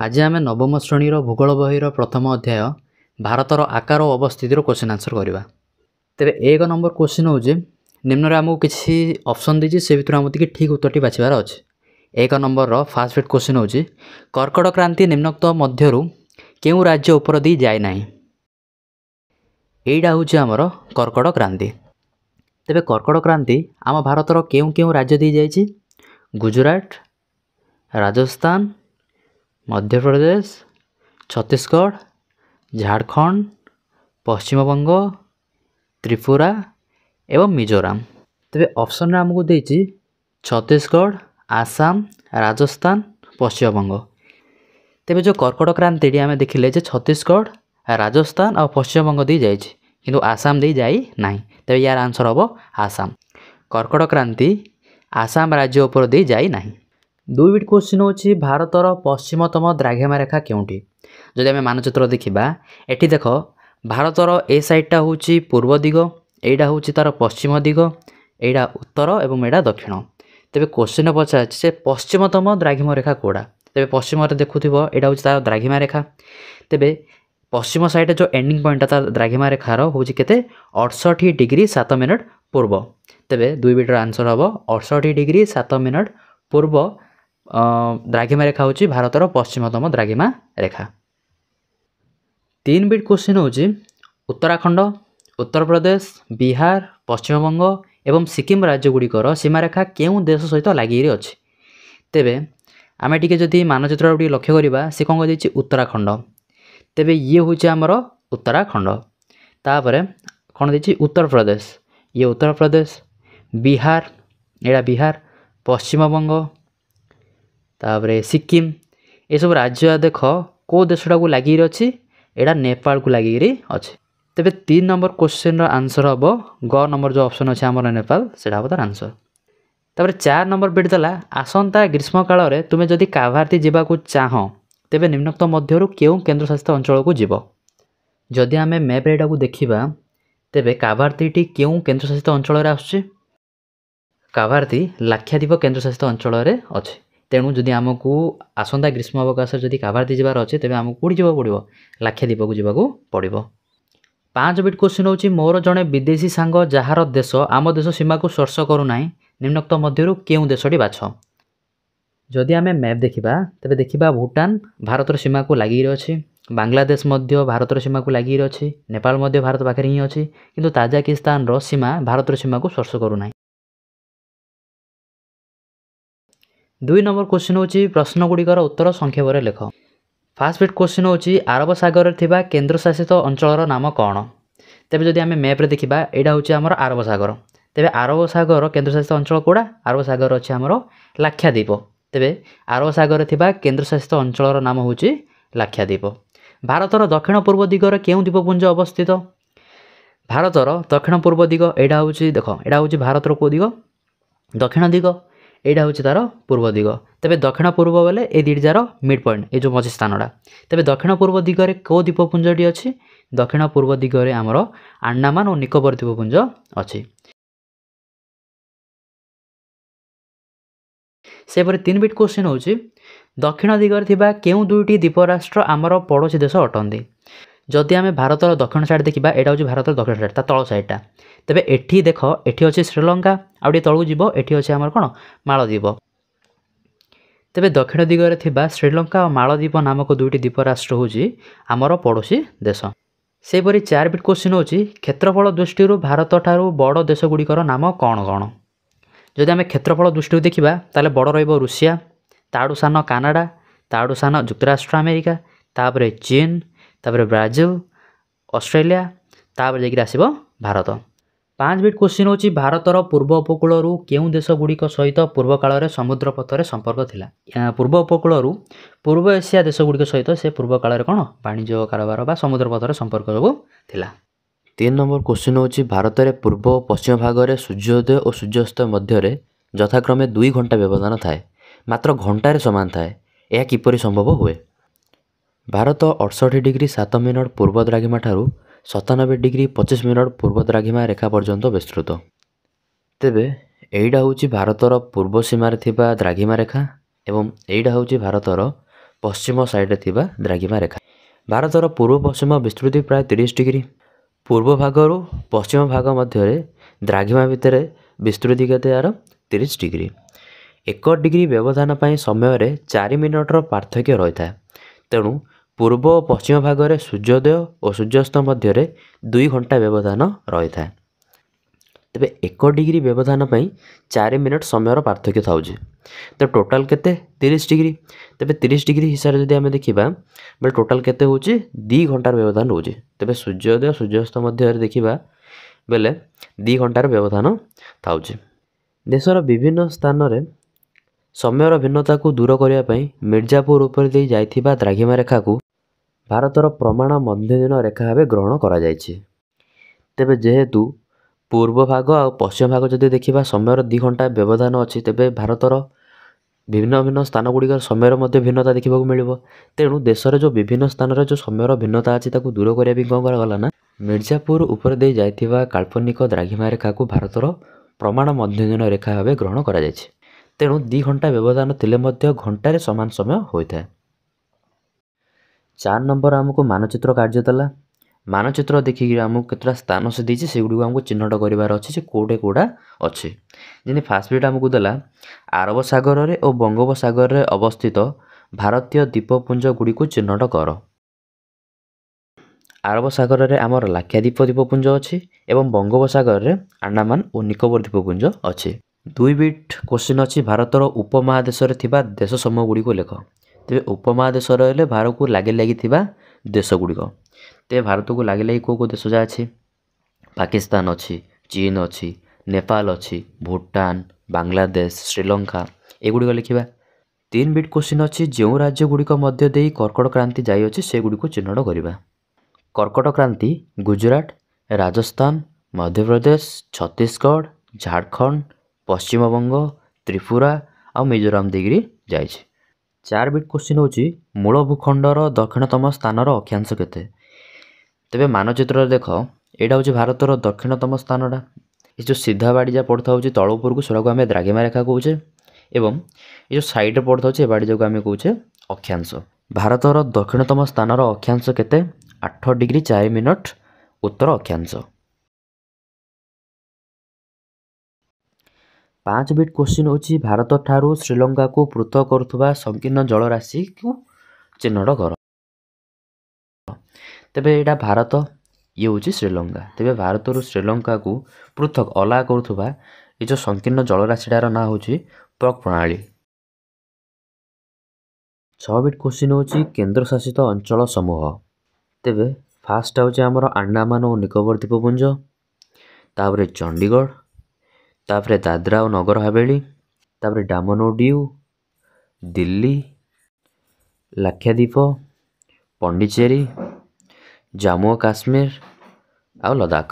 आज आम नवम श्रेणीर भूगोल बहिर प्रथम अध्याय भारतर आकार और अवस्थितिर क्वेश्चन आंसर करवा। तेरे एक नंबर क्वेश्चन हूँ निम्न आमको किसी ऑप्शन दीजिए से भर आमको ठीक उत्तर बाछबार अच्छे। एक नंबर फास्ट फिट क्वेश्चन हूँ कर्कट क्रांति निम्नोक्त मध्यरु केउं राज्य उपर दी जाए नाही। एइडा हूँ आमर कर्कट क्रांति। तेबे कर्कट क्रांति आम भारतर केउं केउं राज्य दी जाइछि? गुजरात, राजस्थान, मध्य प्रदेश, छत्तीसगढ़, झारखंड, पश्चिम बंग, त्रिपुरा एवं मिजोराम। तेबे ऑप्शन आमको देछि छत्तीसगढ़, आसाम, राजस्थान, पश्चिम बंग। तेबे जो कर्कट क्रांति आम देखिले जे छत्तीसगढ़, राजस्थान और पश्चिम बंग दी जाइछि किंतु आसाम दी जाई नाही। तेबे यार आंसर हम आसाम। कर्कट क्रांति आसाम राज्य उपर दी जाई नाही। 2 बिट क्वेश्चन होछि भारतर पश्चिमतम द्राघिमा रेखा केउंठी? जदि आम मानचित्र देखिबा एठी देख भारतर ए साइडटा होछि पूर्व दिग, एइडा होछि तार पश्चिम दिग, एइडा उत्तर एवं एइडा दक्षिण। तेबे क्वेश्चन पचारछि से पश्चिमतम द्राघिमा रेखा कोडा? तेबे पश्चिम रे देखुथिबो एइडा होछि तार द्राघिमा रेखा। तेबे पश्चिम साइड जो एंडिंग पॉइंट तार द्राघिमा रेखार होछि केते 68 डिग्री 7 मिनिट पूर्व। तेबे 2 बिटर आंसर हबो 68 डिग्री 7 मिनिट पूर्व द्राघिमा रेखा होछि भारतर पश्चिमतम द्राघिमा रेखा। 3 बिट क्वेश्चन होछि उत्तराखंड, उत्तर प्रदेश, बिहार, पश्चिम बंग एवं सिक्किम राज्य गुड़िकर सीमारेखा केउं देश सहित लागि अछि? तेबे आमे टिके जदि मानचित्र टिके लक्ष्य करिबा से कोन दिछि उत्तराखंड। तेबे ये होछि हमर उत्तराखंड। तापरे कोन दिछि उत्तर प्रदेश, ये उत्तर प्रदेश, बिहार एडा बिहार, पश्चिम बंग तापरे सिक्किम ये सब राज्य देख को देशटा को लागि अछि? एडा नेपाल को लागि अछि। तेबे 3 नंबर क्वेश्चन रो आंसर हबो ग नंबर जो ऑप्शन अछि हमर नेपाल सेडा हबो तार आंसर। तापरे 4 नंबर बिट दला आसंता ग्रीष्म काल रे तुमे जदि काभारती जिबा को चाहो तेबे निम्नोक्त मध्यरु केउं केंद्रशासित अंचल को जिवो? जदि आमे मैप रे एडा को देखिबा तेबे काभारतीटी केउं केंद्रशासित अंचल रे आछी? काभारती लाक्षाद्वीप केंद्रशासित अंचल रे अछि। तेणु जदि आमको आसंता ग्रीष्म अवकाश जदि काभारती जिबार अछि तेबे आमको कोडी जिबा पड़िबो? लाक्षाद्वीप को जिबा को पड़िबो। 5 बिट क्वेश्चन होछि मोर जणे विदेशी सांग जहार देश आम देश सीमा को स्पर्श करू नाही निम्नोक्त मध्यरु केउं देशटी बाछ? जदि आमे मैप देखिबा तेबे देखिबा भूटान भारतर सीमा को लागि अछि, बांग्लादेश मध्य भारतर सीमा को लागि अछि, नेपाल मध्य भारत पाखरे ही अछि किंतु ताजिकिस्तान रो सीमा भारतर सीमा को स्पर्श करू नाही। 2 नंबर क्वेश्चन होछि प्रश्न गुड़िकर उत्तर संक्षेप रे लेख। फास्ट बिट क्वेश्चन होछि अरब सागर रे थिबा केंद्रशासित अंचलर नाम कोन? तेबे जदि आमे मैप रे देखिबा एडा होछि हमर अरब सागर। तेबे अरब सागर केंद्रशासित अंचल कोडा? अरब सागर अछि हमर लाक्षाद्वीप। तेबे अरब सागर रे थिबा केंद्रशासित अंचलर नाम होछि लाक्षाद्वीप। भारतर दक्षिण पूर्व दिगरे केउं द्वीपपुंज अवस्थित? भारतर दक्षिण पूर्व दिग एडा होछि देखो एडा होछि भारतर को दिग? दक्षिण दिग। एडा होछि तार पूर्व दिग। तेबे दक्षिण पूर्व बेले ए दिडजार मिड पॉइंट ए जो मझी स्थानडा। तेबे दक्षिण पूर्व दिगरे को द्वीपपुंजटी अछि? दक्षिण पूर्व दिगरे हमर अंडमान और निकोबर द्वीपपुंज अछि। सेपरे 3 बिट क्वेश्चन होछि दक्षिण दिगरे थिबा केउं दुईटी द्वीपराष्ट्र हमर पड़ोसी देश अटंदी? जदि आमे भारतर दक्षिण साइड देखिबा एडा होछि भारतर दक्षिण साइड ता तळ साइडटा। तेबे एठी देख एठी अछि श्रीलंका आउडी तळु जिवो एठी अछि हमर कोन मालदीप। तेबे दक्षिण दिगरे थिबा श्रीलंका और मालदीप नामक दुईटी द्वीपराष्ट्र होछि हमर पड़ोसी देश। सेपरि 4 बिट क्वेश्चन होछि क्षेत्रफल दृष्टिरु भारत ठारू बड़ देश गुड़िकर नाम कोन कोन? जदि आमे क्षेत्रफल दृष्टिरु देखिबा ताले बड़ रहइबो रूसिया, ताडू सान कनाडा, ताडू सान युक्तराष्ट्र अमेरिका, तापरे चीन, तापरे ब्राजिल, ऑस्ट्रेलिया, तापरे जेकी आसीबो भारत। 5 बिट क्वेश्चन होछि भारतर पूर्व उपकूलरू केउं देश गुड़िक सहित पूर्व काल रे समुद्र पथरे संपर्क थिला? पूर्व उपकूलरू पूर्व एशिया देश गुड़िक सहित से पूर्व काल रे कोन वाणिज्य कारोबार बा समुद्र पथरे संपर्क सब थिला। 3 नंबर क्वेश्चन होछि भारत रे पूर्व और पश्चिम भाग रे सूर्योदय और सूर्यास्त मध्य रे यथाक्रमे 2 घंटा व्यवधान थाए मात्र घंटा रे समान थाए यह किपरि संभव हुए? भारत 68 डिग्री 7 मिनिट पूर्व द्राघिमा ठारू 97 डिग्री 25 मिनिट पूर्व द्राघिमा रेखा पर्यंत विस्तृत। तेबे एइडा होछि भारतर पूर्व सीमार थिबा द्राघिमा रेखा एवं एइडा होछि भारतर ପଶ୍ଚିମ ସାଇଡ଼୍ରେ ଥିବା ଦ୍ରାଘିମା ରେଖା। ଭାରତର ପୂର୍ବ ପଶ୍ଚିମ ବିସ୍ତୃତି ପ୍ରାୟ 30 ଡିଗ୍ରୀ। ପୂର୍ବ ଭାଗରୁ ପଶ୍ଚିମ ଭାଗ ମଧ୍ୟରେ ଦ୍ରାଘିମା ଭିତରେ ବିସ୍ତୃତି କେତେ ଏହାର 30 ଡିଗ୍ରୀ। 1 ଡିଗ୍ରୀ ବ୍ୟବଧାନ ପାଇଁ ସମୟରେ 4 ମିନିଟ୍ର ପାର୍ଥକ୍ୟ ରହିଥାଏ। ତେଣୁ ପୂର୍ବ ଓ ପଶ୍ଚିମ ଭାଗରେ ସୂର୍ଯ୍ୟୋଦୟ ଓ ସୂର୍ଯ୍ୟାସ୍ତ ମଧ୍ୟରେ 2 ଘଣ୍ଟା ବ୍ୟବଧାନ ରହିଥାଏ। ତେବେ 1 ଡିଗ୍ରୀ ବ୍ୟବଧାନ ପାଇଁ 4 ମିନିଟ୍ ସମୟର ପାର୍ଥକ୍ୟ ଥାଉଛି। ତ ଟୋଟାଲ୍ କେତେ 30 ଡିଗ୍ରୀ। ତେବେ 30 ଡିଗ୍ରୀ ହିସାବରେ ଯଦି ଆମେ ଦେଖିବା ବେଲେ ଟୋଟାଲ୍ କେତେ ହେଉଛି 2 ଘଣ୍ଟାର ବ୍ୟବଧାନ ରହୁଛି। ତେବେ ସୂର୍ଯ୍ୟୋଦୟ ସୂର୍ଯ୍ୟାସ୍ତ ମଧ୍ୟରେ ଦେଖିବା ବେଲେ 2 ଘଣ୍ଟାର ବ୍ୟବଧାନ ଥାଉଛି। ଦେଶର ବିଭିନ୍ନ ସ୍ଥାନରେ ସମୟର ଭିନ୍ନତାକୁ ଦୂର କରିବା ପାଇଁ ମିର୍ଜାପୁର ଉପରେ ଦେଇ ଯାଇଥିବା ଦ୍ରାଘିମା ରେଖାକୁ ଭାରତର ପ୍ରମାଣ ମଧ୍ୟଦିନ ରେଖା ଭାବେ ଗ୍ରହଣ କରାଯାଇଛି। ତେବେ ଯେହେତୁ ପୂର୍ବ ଭାଗ ଆଉ ପଶ୍ଚିମ ଭାଗ ଯଦି ଦେଖିବା ସମୟର 2 ଘଣ୍ଟା ବ୍ୟବଧାନ ଅଛି, ତେବେ ଭାରତର ଭିନ୍ନ ଭିନ୍ନ ସ୍ଥାନ ଗୁଡ଼ିକର ସମୟର ମଧ୍ୟ ଭିନ୍ନତା ଦେଖିବାକୁ ମିଳିବ। ତେଣୁ ଦେଶରେ ଯେଉଁ ବିଭିନ୍ନ ସ୍ଥାନରେ ଯେଉଁ ସମୟର ଭିନ୍ନତା ଅଛି ତାକୁ ଦୂର କରିବା ପାଇଁ କ'ଣ କରାଗଲା ନା ମିର୍ଜାପୁର ଉପରେ ଦେଇ ଯାଇଥିବା କାଳ୍ପନିକ ଦ୍ରାଘିମା ରେଖାକୁ ଭାରତର ପ୍ରମାଣ ମଧ୍ୟଦିନ ରେଖା ଭାବେ ଗ୍ରହଣ କରାଯାଇଛି। ତେଣୁ 2 ଘଣ୍ଟା ବ୍ୟବଧାନ ଥିଲେ ମଧ୍ୟ ଘଣ୍ଟାରେ ସମାନ ସମୟ ହୋଇଥାଏ। 4 ନମ୍ବର ଆମକୁ ମାନଚିତ୍ର କାର୍ଯ୍ୟ ଦେଲା। ମାନଚିତ୍ର ଦେଖିକି ଆମକୁ କେତେଟା ସ୍ଥାନ ସେ ଦେଇଛି ସେଗୁଡ଼ିକୁ ଆମକୁ ଚିହ୍ନଟ କରିବାର ଅଛି ଯେ କେଉଁଟା ଅଛି। ଯେମିତି ଫାର୍ଷ୍ଟ ବିଟ୍ ଆମକୁ ଦେଲା ଆରବ ସାଗରରେ ଓ ବଙ୍ଗୋପସାଗରରେ ଅବସ୍ଥିତ ଭାରତୀୟ ଦ୍ୱୀପପୁଞ୍ଜ ଗୁଡ଼ିକୁ ଚିହ୍ନଟ କର। ଆରବ ସାଗରରେ ଆମର ଲାକ୍ଷାଦ୍ୱୀପ ଦ୍ୱୀପପୁଞ୍ଜ ଅଛି ଏବଂ ବଙ୍ଗୋପସାଗରରେ ଆଣ୍ଡାମାନ ଓ ନିକୋବର ଦ୍ୱୀପପୁଞ୍ଜ ଅଛି। 2 ବିଟ୍ କ୍ୱେଶ୍ଚିନ୍ ଅଛି ଭାରତର ଉପମହାଦେଶରେ ଥିବା ଦେଶ ସମୂହ ଗୁଡ଼ିକୁ ଲେଖ। ତେବେ ଉପମହାଦେଶ ରହିଲେ ଭାରତକୁ ଲାଗିଥିବା ଦେଶ ଗୁଡ଼ିକ। ତେବେ ଭାରତକୁ ଲାଗି କେଉଁ ଦେଶ ଯାହା ଅଛି ପାକିସ୍ତାନ ଅଛି, ଚୀନ ଅଛି, ନେପାଳ ଅଛି, ଭୁଟାନ, ବାଂଲାଦେଶ, ଶ୍ରୀଲଙ୍କା ଏଗୁଡ଼ିକ ଲେଖିବା। 3 ବିଟ୍ କ୍ୱେଶ୍ଚିନ୍ ଅଛି ଯେଉଁ ରାଜ୍ୟ ଗୁଡ଼ିକ ମଧ୍ୟ ଦେଇ କର୍କଟ କ୍ରାନ୍ତି ଯାଇଅଛି ସେଗୁଡ଼ିକୁ ଚିହ୍ନଟ କରିବା। କର୍କଟ କ୍ରାନ୍ତି ଗୁଜୁରାଟ, ରାଜସ୍ଥାନ, ମଧ୍ୟପ୍ରଦେଶ, ଛତିଶଗଡ଼, ଝାଡ଼ଖଣ୍ଡ, ପଶ୍ଚିମବଙ୍ଗ, ତ୍ରିପୁରା ଆଉ ମିଜୋରାମ ଦେଇକିରି ଯାଇଛି। 4 ବିଟ୍ କ୍ୱେଶ୍ଚିନ୍ ହେଉଛି ମୂଳ ଭୂଖଣ୍ଡର ଦକ୍ଷିଣତମ ସ୍ଥାନର ଅକ୍ଷାଂଶ କେତେ। ତେବେ ମାନଚିତ୍ରରେ ଦେଖ ଏଇଟା ହେଉଛି ଭାରତର ଦକ୍ଷିଣତମ ସ୍ଥାନଟା। ଏ ଯେଉଁ ସିଧା ବାଡ଼ି ଯାହା ପଡ଼ୁଥାଉଛି ତଳ ଉପରକୁ ସେଟାକୁ ଆମେ ଦ୍ରାଘିମା ରେଖା କହୁଛେ ଏବଂ ଏ ଯେଉଁ ସାଇଡ଼୍ରେ ପଡ଼ୁଥାଉଛି ଏ ବାଡ଼ି ଯାକୁ ଆମେ କହୁଛେ ଅକ୍ଷାଂଶ। ଭାରତର ଦକ୍ଷିଣତମ ସ୍ଥାନର ଅକ୍ଷାଂଶ କେତେ 8 ଡିଗ୍ରୀ 4 ମିନିଟ୍ ଉତ୍ତର ଅକ୍ଷାଂଶ। 5 ବିଟ୍ କ୍ୱେଶ୍ଚିନ୍ ହେଉଛି ଭାରତ ଠାରୁ ଶ୍ରୀଲଙ୍କାକୁ ପୃଥକ କରୁଥିବା ସଂକୀର୍ଣ୍ଣ ଜଳରାଶିକୁ ଚିହ୍ନଟ କର। ତେବେ ଏଇଟା ଭାରତ ଇଏ ହେଉଛି ଶ୍ରୀଲଙ୍କା। ତେବେ ଭାରତରୁ ଶ୍ରୀଲଙ୍କାକୁ ପୃଥକ ଅଲଗା କରୁଥିବା ଏ ଯେଉଁ ସଂକୀର୍ଣ୍ଣ ଜଳରାଶିଟାର ନାଁ ହେଉଛି ପ୍ରକ୍ ପ୍ରଣାଳୀ। 6 ବିଟ୍ କ୍ୱେଶ୍ଚିନ୍ ହେଉଛି କେନ୍ଦ୍ରଶାସିତ ଅଞ୍ଚଳ ସମୂହ। ତେବେ ଫାର୍ଷ୍ଟ ହେଉଛି ଆମର ଆଣ୍ଡାମାନ ଓ ନିକୋବର ଦ୍ୱୀପପୁଞ୍ଜ, ତାପରେ ଚଣ୍ଡିଗଡ଼, ତାପରେ ଦାଦ୍ରା ଓ ନଗର ହାବେଳି, ତାପରେ ଡାମନ ଓ ଡିଉ, ଦିଲ୍ଲୀ, ଲାକ୍ଷାଦ୍ୱୀପ, ପଣ୍ଡିଚେରୀ, ଜାମ୍ମୁ ଓ କାଶ୍ମୀର ଆଉ ଲଦାଖ।